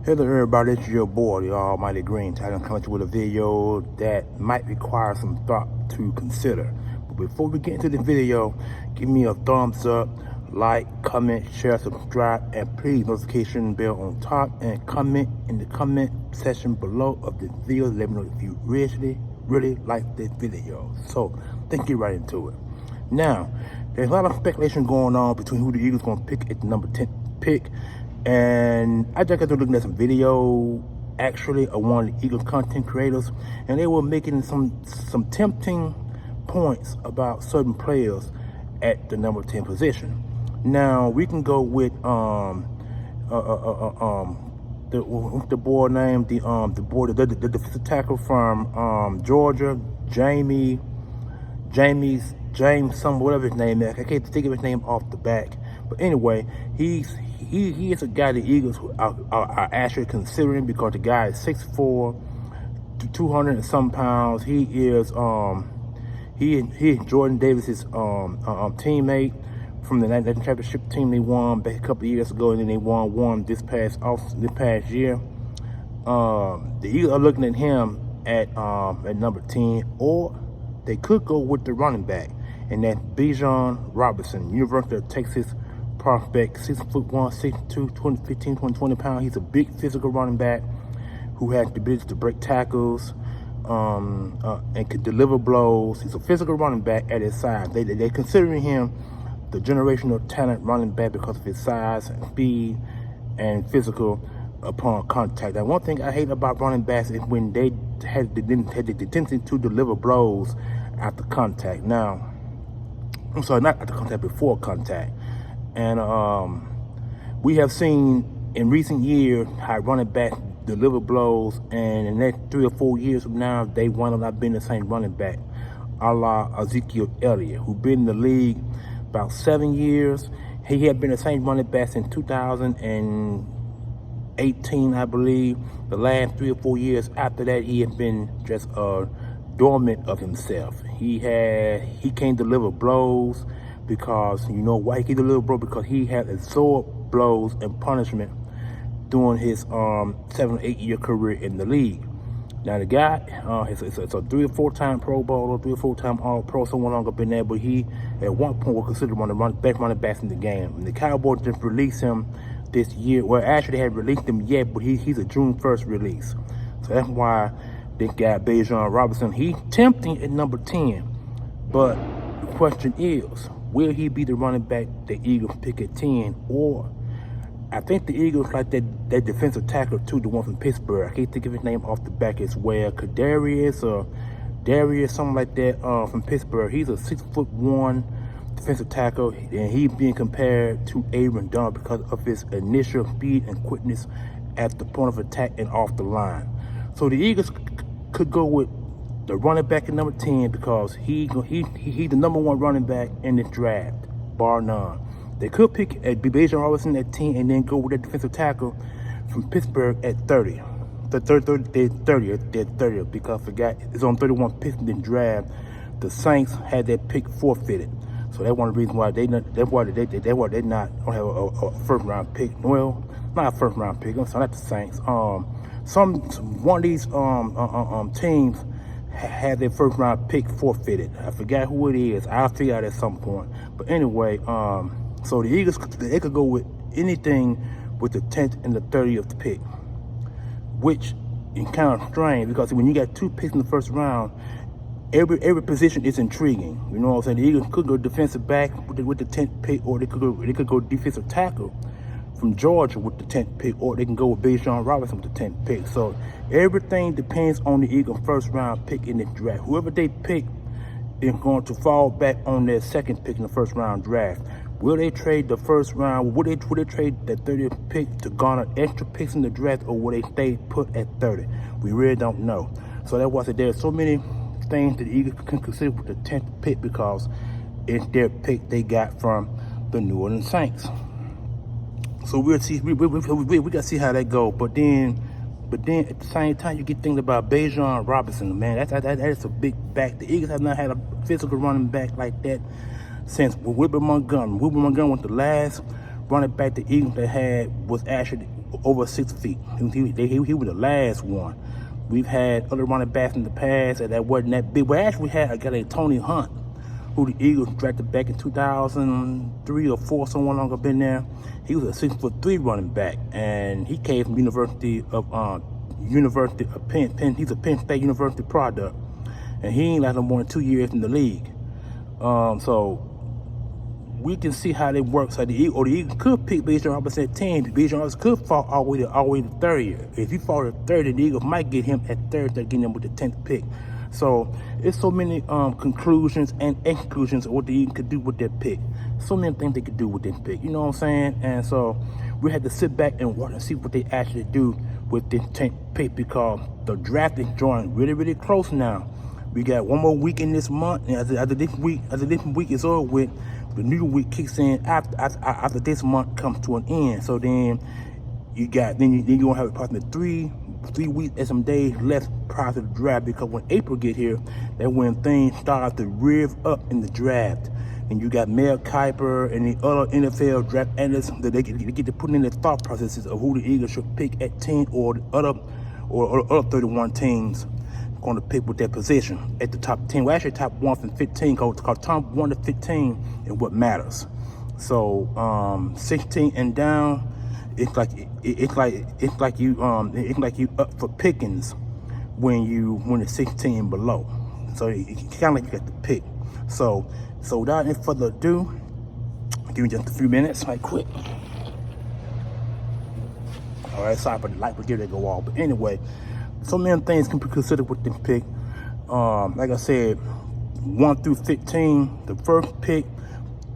Hello everybody, it's your boy, the Almighty Green. I'm coming to you with a video that might require some thought to consider. But before we get into the video, give me a thumbs up, like, comment, share, subscribe, and please notification bell on top and comment in the comment section below of the video. Let me know if you really like this video. So, let's get right into it. Now, there's a lot of speculation going on between who the Eagles going to pick at the number 10 pick. And I just got to looking at some video actually of one of the Eagles content creators, and they were making some tempting points about certain players at the number 10 position. Now we can go with the boy named the defensive tackle from Georgia, James, some whatever his name is. I can't think of his name off the back, but anyway, he is a guy the Eagles are actually considering because the guy is 6'4", 200 and some pounds. He is Jordan Davis's teammate from the national championship team they won back a couple of years ago, and then they won one this past year. The Eagles are looking at him at number 10, or they could go with the running back, and that's Bijan Robinson, University of Texas prospect, 6'1", 6'2", 215, 220 pounds. He's a big physical running back who has the ability to break tackles and can deliver blows. He's a physical running back at his size. They're considering him the generational talent running back because of his size and speed and physical upon contact. Now, one thing I hate about running backs is when they had the tendency to deliver blows after contact. Now, I'm sorry, not after contact, before contact. And we have seen in recent years how running backs deliver blows, and in the next 3 or 4 years from now, they wind up not being the same running back, a la Ezekiel Elliott, who's been in the league about 7 years. He had been the same running back since 2018, I believe. The last 3 or 4 years after that, he had been just dormant of himself. He can't deliver blows because, you know why he can't deliver blows? Because he had absorbed blows and punishment during his 7 or 8 year career in the league. Now the guy, it's a 3 or 4 time Pro Bowler, 3 or 4 time All Pro, so no longer been there, but he at one point was considered one of the best running backs in the game. And the Cowboys just released him this year. Well, actually they hadn't released him yet, but he's a June 1st release. So that's why this guy, Bijan Robinson, he's tempting at number 10. But the question is, will he be the running back the Eagles pick at 10? Or I think the Eagles like that defensive tackle too, the one from Pittsburgh. I can't think of his name off the back as well. Darius, something like that, from Pittsburgh. He's a 6'1" defensive tackle, and he's being compared to Aaron Donald because of his initial speed and quickness at the point of attack and off the line. So the Eagles could go with the running back at number 10 because he's the number 1 running back in this draft, bar none. They could pick Bijan Robinson at 10 and then go with that defensive tackle from Pittsburgh at 30. The 30 because I forgot it's on 31 picks in the draft. The Saints had that pick forfeited, so that's one of the reasons why they don't have a first round pick. Well, not a first round pick. I'm sorry, not the Saints. One of these teams had their first round pick forfeited. I forgot who it is. I'll figure out at some point. But anyway, so the Eagles, they could go with anything with the 10th and the 30th pick, which is kind of strange because when you got 2 picks in the first round, every position is intriguing. You know what I'm saying? The Eagles could go defensive back with the 10th pick, or they could go defensive tackle from Georgia with the 10th pick, or they can go with Bijan Robinson with the 10th pick. So everything depends on the Eagles' first round pick in the draft. Whoever they pick is going to fall back on their second pick in the first round draft. Will they trade the first round? Will they trade that 30th pick to garner extra picks in the draft, or will they stay put at 30? We really don't know. So that's why I said there's so many things that the Eagles can consider with the 10th pick because it's their pick they got from the New Orleans Saints. So we'll see. We gotta see how that goes. But then at the same time, you get thinking about Bijan Robinson, man. That is a big back. The Eagles have not had a physical running back like that since Wilbur Montgomery. Wilbur Montgomery was the last running back the Eagles that had was actually over 6 feet. He was the last one. We've had other running backs in the past that wasn't that big. We actually had a guy named Tony Hunt, who the Eagles drafted back in 2003 or 4, someone longer been there. He was a 6'3" running back, and he came from University of Penn. He's a Penn State University product, and he ain't lasted more than 2 years in the league. So we can see how it works. So the Eagles could pick Bijan Robinson at 10. Bijan Robinson could fall all the way to 30. If he falls to 30, the Eagles might get him at 30. They're getting him with the 10th pick. So it's so many conclusions and exclusions of what the Eagles could do with their pick. So many things they could do with their pick. You know what I'm saying? And so we had to sit back and watch and see what they actually do with the 10th pick, because the draft is drawing really, really close now. We got one more week in this month, and after this week is over with, the new week kicks in after this month comes to an end. So then you gonna have approximately three weeks and some days left prior to the draft, because when April get here, that's when things start to rev up in the draft. And you got Mel Kiper and the other NFL draft analysts that they get to put in their thought processes of who the Eagles should pick at 10, or the other 31 teams going to pick with their position at the top 10. Well, actually top 1 from 15, because top 1 to 15 is what matters. So 16 and down, it's like you up for pickings when it's 16 and below. So it's kind of like you got to pick. So without any further ado, I'll give you just a few minutes right quick. All right, sorry for the light, but give it go off. But anyway, so many things can be considered with this pick. Like I said, 1 through 15, the first pick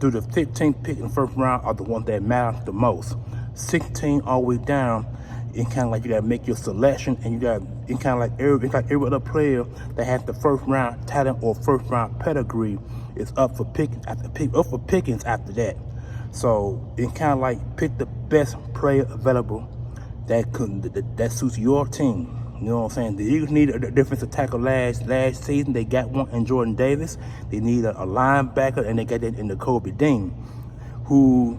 through the 15th pick in the first round are the ones that matter the most. 16 all the way down, it's kind of like you got to make your selection, and it's kind of like every other player that has the first round talent or first round pedigree is up for pickings after that. So it's kind of like pick the best player available that suits your team. You know what I'm saying? The Eagles need a defensive tackle last season. They got one in Jordan Davis. They need a linebacker, and they got that in the Kobe Dean, who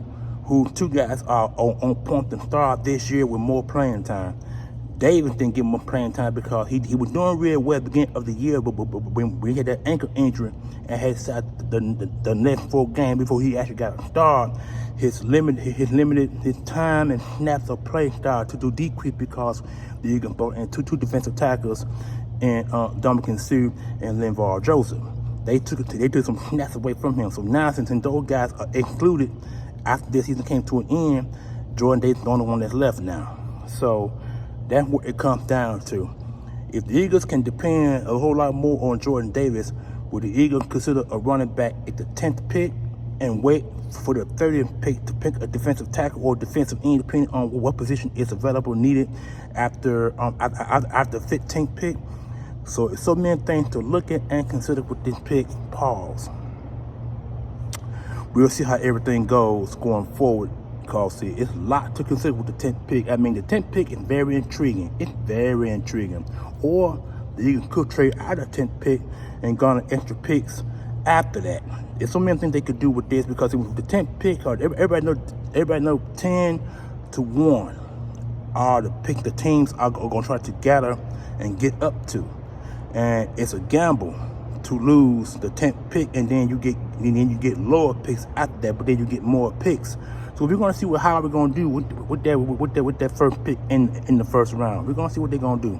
two guys are on point to start this year with more playing time. Davis didn't get more playing time because he was doing real well at the beginning of the year, but when he had that ankle injury and had sat the next 4 games before he actually got a start, his time and snaps of play started to decrease, because the Eagles brought in two defensive tackles, and Dominican Sue and Linval Joseph. They took some snaps away from him. So now, since those guys are excluded after this season came to an end, Jordan Davis is the only one that's left now. So that's what it comes down to. If the Eagles can depend a whole lot more on Jordan Davis, would the Eagles consider a running back at the 10th pick and wait for the 30th pick to pick a defensive tackle or defensive end, depending on what position is available needed after the 15th pick? So it's so many things to look at and consider with this pick. Pause. We'll see how everything goes going forward, because see, it's a lot to consider with the 10th pick. I mean, the 10th pick is very intriguing. It's very intriguing. Or the Eagles could trade out of the 10th pick and garner extra after that. There's so many things they could do with this, because with the 10th pick, everybody know 10 to 1 are the pick the teams are going to try to gather and get up to. And it's a gamble to lose the 10th pick, and then you get lower picks after that, but then you get more picks. So we're going to see how we're going to do with that first pick in the first round. We're going to see what they're going to do.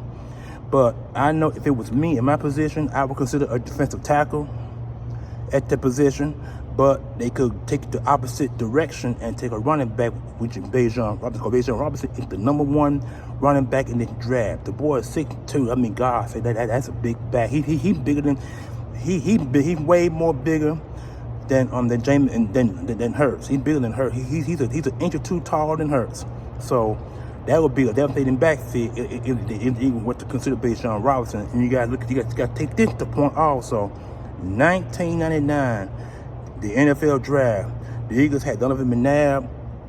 But I know if it was me in my position, I would consider a defensive tackle at that position, but they could take the opposite direction and take a running back, which is Bijan Robinson. Bijan Robinson is the #1 running back in this draft. The boy is 6'2". I mean, God, say that's a big back. He bigger than he's way more bigger than James and than Hurts. He's bigger than Hurts. He's an inch or 2 taller than Hurts. So that would be a devastating backfield if even what to consider Bijan Robinson. And you got to take this to point also. 1999, the NFL draft. The Eagles had Donovan McNabb,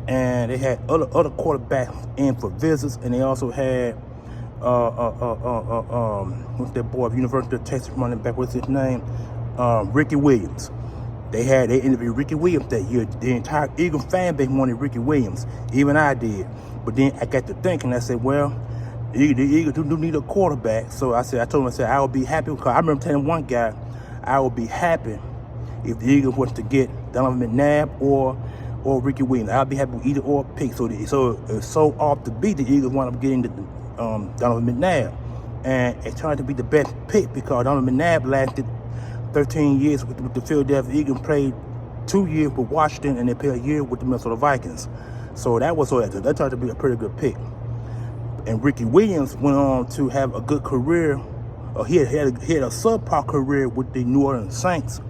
and they had other quarterbacks in for visits, and they also had what's that boy, University of Texas running back? What's his name? Ricky Williams. They interviewed Ricky Williams that year. The entire Eagle fan base wanted Ricky Williams. Even I did. But then I got to thinking, I said, well, the Eagles do need a quarterback. So I told him, I said, I would be happy, because I remember telling one guy, I would be happy if the Eagles was to get Donovan McNabb or Ricky Williams. I'd be happy with either or pick. So it's so off to be the Eagles wound up getting the Donovan McNabb. And it turned out to be the best pick, because Donovan McNabb lasted 13 years with the Philadelphia Eagles, played 2 years with Washington, and they played a year with the Minnesota Vikings. So that turned out to be a pretty good pick. And Ricky Williams went on to have a good career. He had a subpar career with the New Orleans Saints.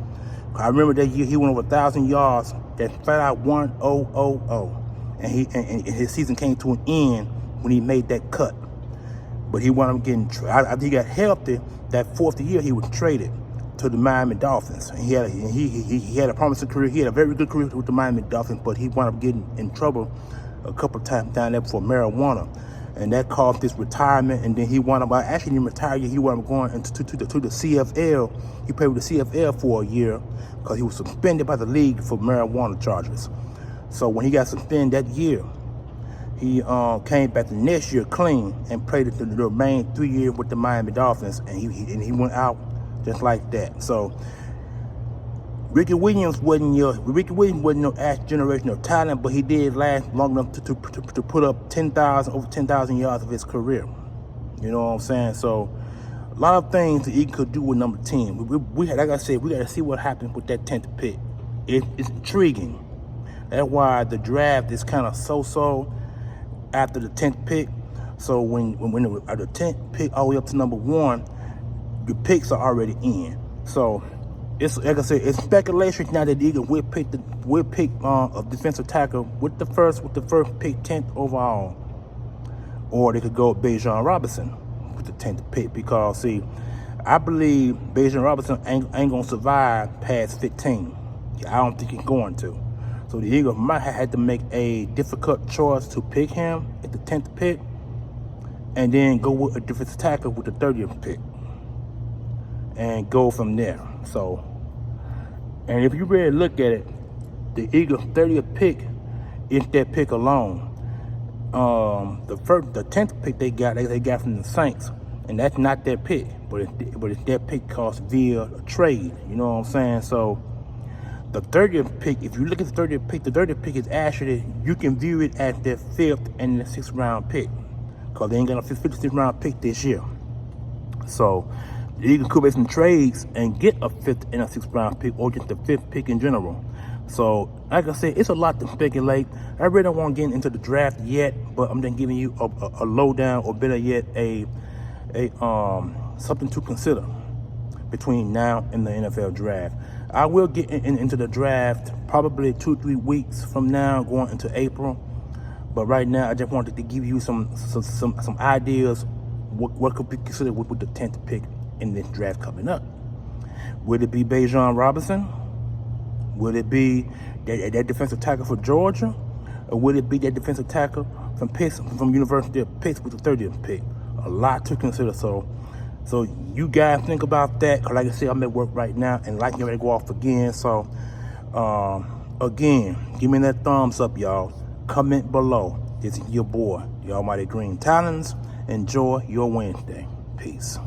I remember that year he went over 1,000 yards. That flat out 1,000, and his season came to an end when he made that cut. But he wound up getting. After he got healthy, that fourth year he was traded to the Miami Dolphins. And he had a promising career. He had a very good career with the Miami Dolphins, but he wound up getting in trouble a couple of times down there for marijuana, and that caused his retirement. And then he wound up actually didn't retire yet. He wound up going into to the CFL. He played with the CFL for a year because he was suspended by the league for marijuana charges. So when he got suspended that year, he came back the next year clean and played the remaining 3 years with the Miami Dolphins, and he went out just like that. So Ricky Williams wasn't no generational talent, but he did last long enough to put up over 10,000 yards of his career. You know what I'm saying? So a lot of things the Eagles could do with number 10. We like I said, we got to see what happens with that 10th pick. It's intriguing. That's why the draft is kind of so after the 10th pick. So when the 10th pick all the way up to number 1, the picks are already in. So it's like I said, it's speculation now that the Eagles will pick a defensive tackle with the first pick, 10th overall, or they could go with Bijan Robinson with the 10th pick, because see, I believe Bijan Robinson ain't gonna survive past 15. I don't think he's going to. So the Eagles might have had to make a difficult choice to pick him at the 10th pick, and then go with a defensive tackle with the 30th pick, and go from there. So, and if you really look at it, the Eagles' 30th pick is that pick alone. The 10th pick they got from the Saints, and that's not their pick, but it's their pick cost via a trade. You know what I'm saying? So the 30th pick, if you look at the 30th pick is actually, you can view it as their 5th and the 6th round pick, because they ain't got a 5th, 6th round pick this year. So the Eagles could make some trades and get a 5th and a 6th round pick, or just the 5th pick in general. So, like I said, it's a lot to speculate. I really don't want to get into the draft yet, but I'm just giving you a lowdown, or better yet, something to consider between now and the NFL draft. I will get into the draft probably 2-3 weeks from now, going into April. But right now, I just wanted to give you some ideas what could be considered with the 10th pick in this draft coming up. Would it be Bijan Robinson? Would it be that defensive tackle for Georgia? Or would it be that defensive tackle from University of Pittsburgh with the 30th pick? A lot to consider. So you guys think about that, because like I said, I'm at work right now, and like you're ready to go off again. So again, give me that thumbs up, y'all. Comment below. This is your boy, the Almighty Green Talons. Enjoy your Wednesday. Peace.